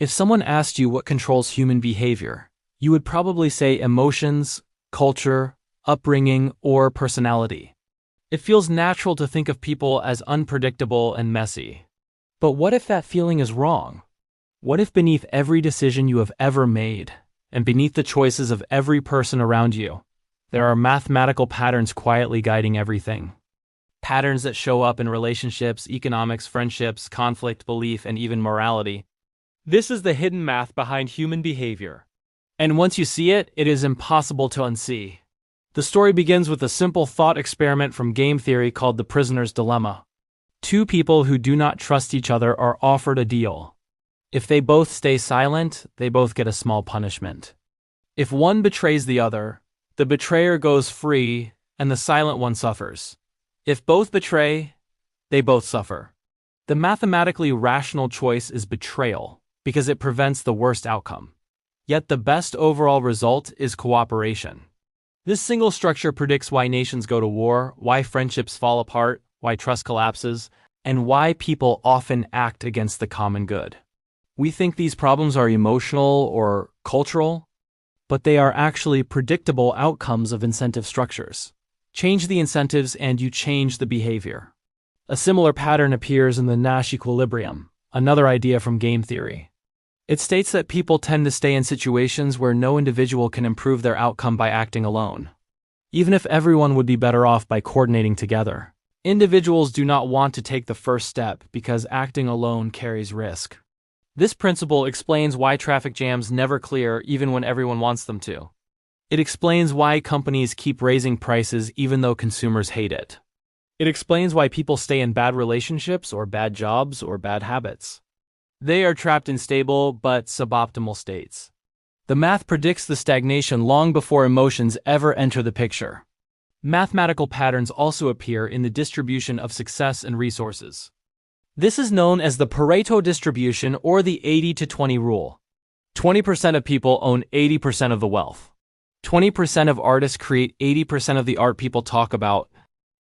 If someone asked you what controls human behavior, you would probably say emotions, culture, upbringing, or personality. It feels natural to think of people as unpredictable and messy. But what if that feeling is wrong? What if beneath every decision you have ever made, and beneath the choices of every person around you, there are mathematical patterns quietly guiding everything? Patterns that show up in relationships, economics, friendships, conflict, belief, and even morality. This is the hidden math behind human behavior. And once you see it, it is impossible to unsee. The story begins with a simple thought experiment from game theory called the prisoner's dilemma. Two people who do not trust each other are offered a deal. If they both stay silent, they both get a small punishment. If one betrays the other, the betrayer goes free and the silent one suffers. If both betray, they both suffer. The mathematically rational choice is betrayal because it prevents the worst outcome. Yet the best overall result is cooperation. This single structure predicts why nations go to war, why friendships fall apart, why trust collapses, and why people often act against the common good. We think these problems are emotional or cultural, but they are actually predictable outcomes of incentive structures. Change the incentives and you change the behavior. A similar pattern appears in the Nash equilibrium, another idea from game theory. It states that people tend to stay in situations where no individual can improve their outcome by acting alone. Even if everyone would be better off by coordinating together, individuals do not want to take the first step because acting alone carries risk. This principle explains why traffic jams never clear even when everyone wants them to. It explains why companies keep raising prices even though consumers hate it. It explains why people stay in bad relationships or bad jobs or bad habits. They are trapped in stable but suboptimal states. The math predicts the stagnation long before emotions ever enter the picture. Mathematical patterns also appear in the distribution of success and resources. This is known as the Pareto distribution or the 80-20 rule. 20% of people own 80% of the wealth. 20% of artists create 80% of the art people talk about.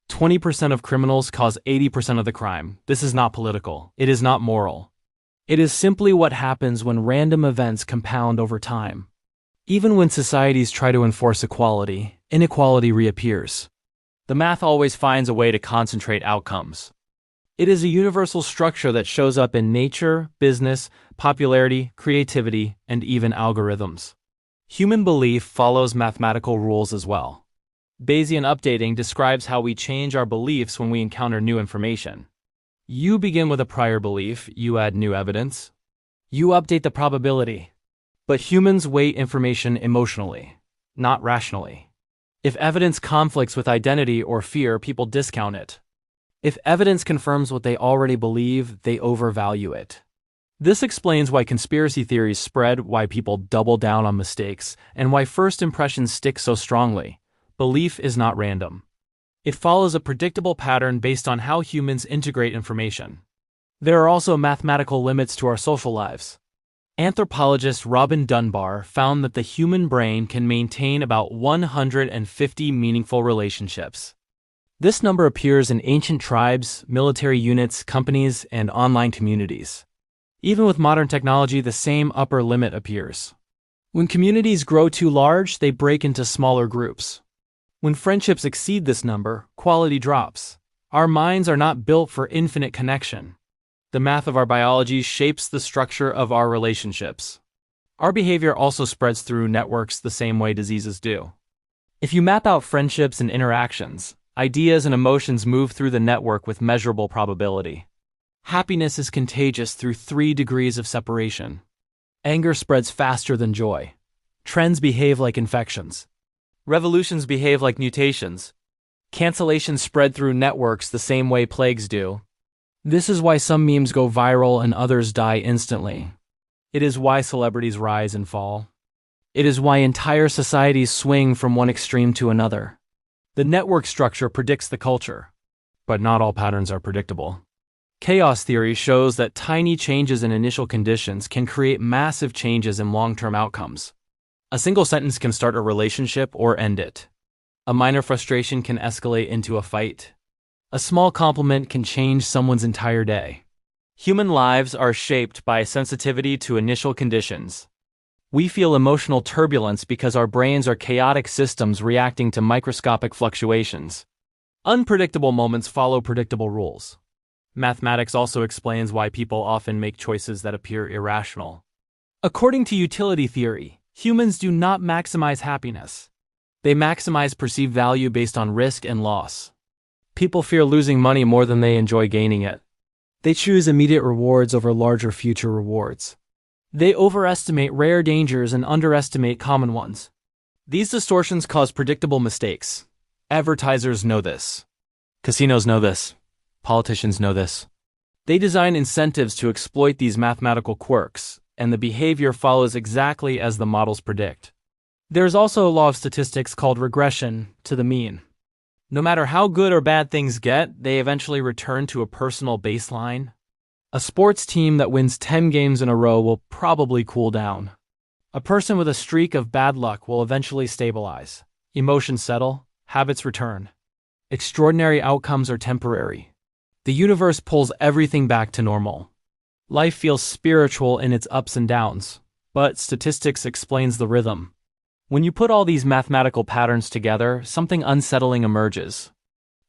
20% of criminals cause 80% of the crime. This is not political. It is not moral. It is simply what happens when random events compound over time. Even when societies try to enforce equality, inequality reappears. The math always finds a way to concentrate outcomes. It is a universal structure that shows up in nature, business, popularity, creativity, and even algorithms. Human belief follows mathematical rules as well. Bayesian updating describes how we change our beliefs when we encounter new information. You begin with a prior belief, you add new evidence. You update the probability. But humans weight information emotionally, not rationally. If evidence conflicts with identity or fear, people discount it. If evidence confirms what they already believe, they overvalue it. This explains why conspiracy theories spread, why people double down on mistakes, and why first impressions stick so strongly. Belief is not random. It follows a predictable pattern based on how humans integrate information. There are also mathematical limits to our social lives. Anthropologist Robin Dunbar found that the human brain can maintain about 150 meaningful relationships. This number appears in ancient tribes, military units, companies, and online communities. Even with modern technology, the same upper limit appears. When communities grow too large, they break into smaller groups. When friendships exceed this number, quality drops. Our minds are not built for infinite connection. The math of our biology shapes the structure of our relationships. Our behavior also spreads through networks the same way diseases do. If you map out friendships and interactions, ideas and emotions move through the network with measurable probability. Happiness is contagious through 3 degrees of separation. Anger spreads faster than joy. Trends behave like infections. Revolutions behave like mutations. Cancellations spread through networks the same way plagues do. This is why some memes go viral and others die instantly. It is why celebrities rise and fall. It is why entire societies swing from one extreme to another. The network structure predicts the culture, but not all patterns are predictable. Chaos theory shows that tiny changes in initial conditions can create massive changes in long-term outcomes. A single sentence can start a relationship or end it. A minor frustration can escalate into a fight. A small compliment can change someone's entire day. Human lives are shaped by sensitivity to initial conditions. We feel emotional turbulence because our brains are chaotic systems reacting to microscopic fluctuations. Unpredictable moments follow predictable rules. Mathematics also explains why people often make choices that appear irrational. According to utility theory, humans do not maximize happiness. They maximize perceived value based on risk and loss. People fear losing money more than they enjoy gaining it. They choose immediate rewards over larger future rewards. They overestimate rare dangers and underestimate common ones. These distortions cause predictable mistakes. Advertisers know this. Casinos know this. Politicians know this. They design incentives to exploit these mathematical quirks, and the behavior follows exactly as the models predict. There's also a law of statistics called regression to the mean. No matter how good or bad things get, they eventually return to a personal baseline. A sports team that wins 10 games in a row will probably cool down. A person with a streak of bad luck will eventually stabilize. Emotions settle, habits return. Extraordinary outcomes are temporary. The universe pulls everything back to normal. Life feels spiritual in its ups and downs, but statistics explains the rhythm. When you put all these mathematical patterns together, something unsettling emerges.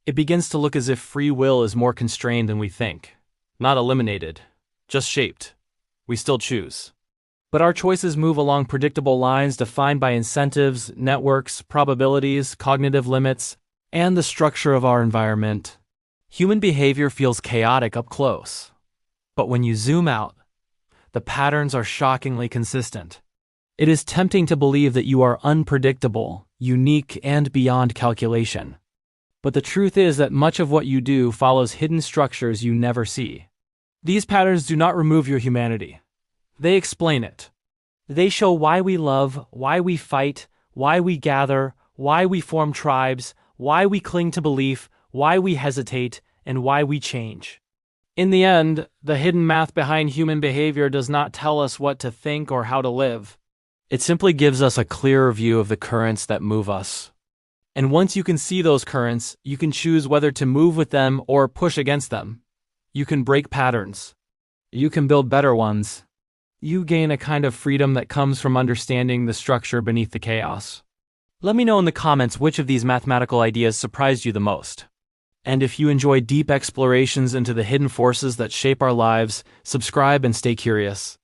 It begins to look as if free will is more constrained than we think. Not eliminated, just shaped. We still choose. But our choices move along predictable lines defined by incentives, networks, probabilities, cognitive limits, and the structure of our environment. Human behavior feels chaotic up close. But when you zoom out, the patterns are shockingly consistent. It is tempting to believe that you are unpredictable, unique, and beyond calculation. But the truth is that much of what you do follows hidden structures you never see. These patterns do not remove your humanity. They explain it. They show why we love, why we fight, why we gather, why we form tribes, why we cling to belief, why we hesitate, and why we change. In the end, the hidden math behind human behavior does not tell us what to think or how to live. It simply gives us a clearer view of the currents that move us. And once you can see those currents, you can choose whether to move with them or push against them. You can break patterns. You can build better ones. You gain a kind of freedom that comes from understanding the structure beneath the chaos. Let me know in the comments which of these mathematical ideas surprised you the most. And if you enjoy deep explorations into the hidden forces that shape our lives, subscribe and stay curious.